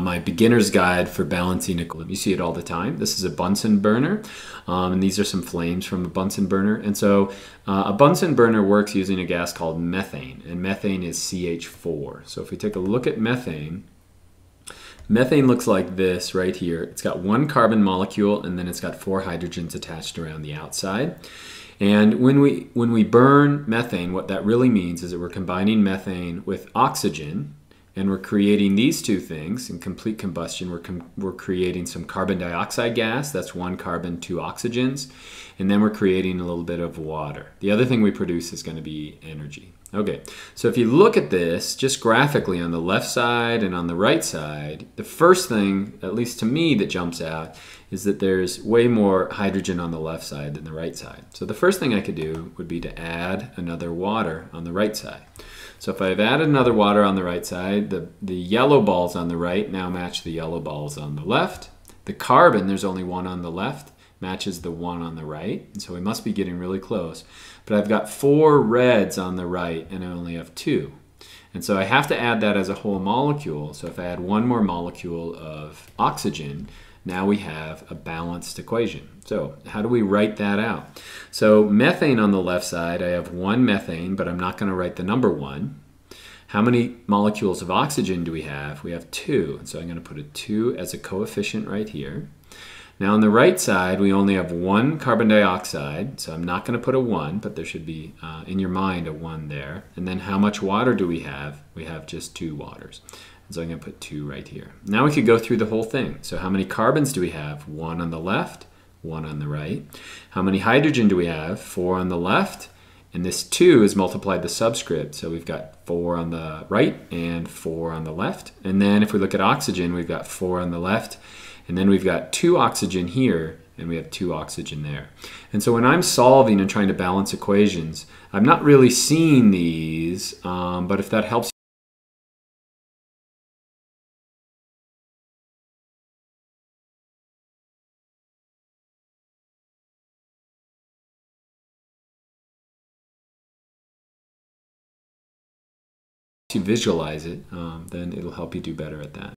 my beginner's guide for balancing equilibrium. You see it all the time. This is a Bunsen burner, and these are some flames from a Bunsen burner. And so a Bunsen burner works using a gas called methane, and methane is CH4. So if we take a look at methane, methane looks like this right here. It's got one carbon molecule, and then it's got 4 hydrogens attached around the outside. And when we burn methane, what that really means is that we're combining methane with oxygen, and we're creating these two things in complete combustion. We're creating some carbon dioxide gas, that's 1 carbon, 2 oxygens, and then we're creating a little bit of water. The other thing we produce is going to be energy. Okay, so if you look at this just graphically on the left side and on the right side, the first thing, at least to me, that jumps out is that there's way more hydrogen on the left side than the right side. So the first thing I could do would be to add another water on the right side. So if I've added another water on the right side, the yellow balls on the right now match the yellow balls on the left. The carbon, there's only 1 on the left, matches the 1 on the right. And so we must be getting really close. But I've got 4 reds on the right, and I only have 2. And so I have to add that as a whole molecule. So if I add 1 more molecule of oxygen, now we have a balanced equation. So how do we write that out? So methane on the left side, I have 1 methane, but I'm not going to write the number 1. How many molecules of oxygen do we have? We have 2. And so I'm going to put a 2 as a coefficient right here. Now on the right side, we only have 1 carbon dioxide, so I'm not going to put a 1, but there should be, in your mind, a 1 there. And then how much water do we have? We have just 2 waters. And so I'm going to put 2 right here. Now we could go through the whole thing. So how many carbons do we have? 1 on the left, 1 on the right. How many hydrogen do we have? 4 on the left. And this 2 is multiplied the subscript. So we've got 4 on the right and 4 on the left. And then if we look at oxygen, we've got 4 on the left. And then we've got 2 oxygen here, and we have 2 oxygen there. And so when I'm solving and trying to balance equations, I'm not really seeing these, but if that helps you visualize it, then it'll help you do better at that.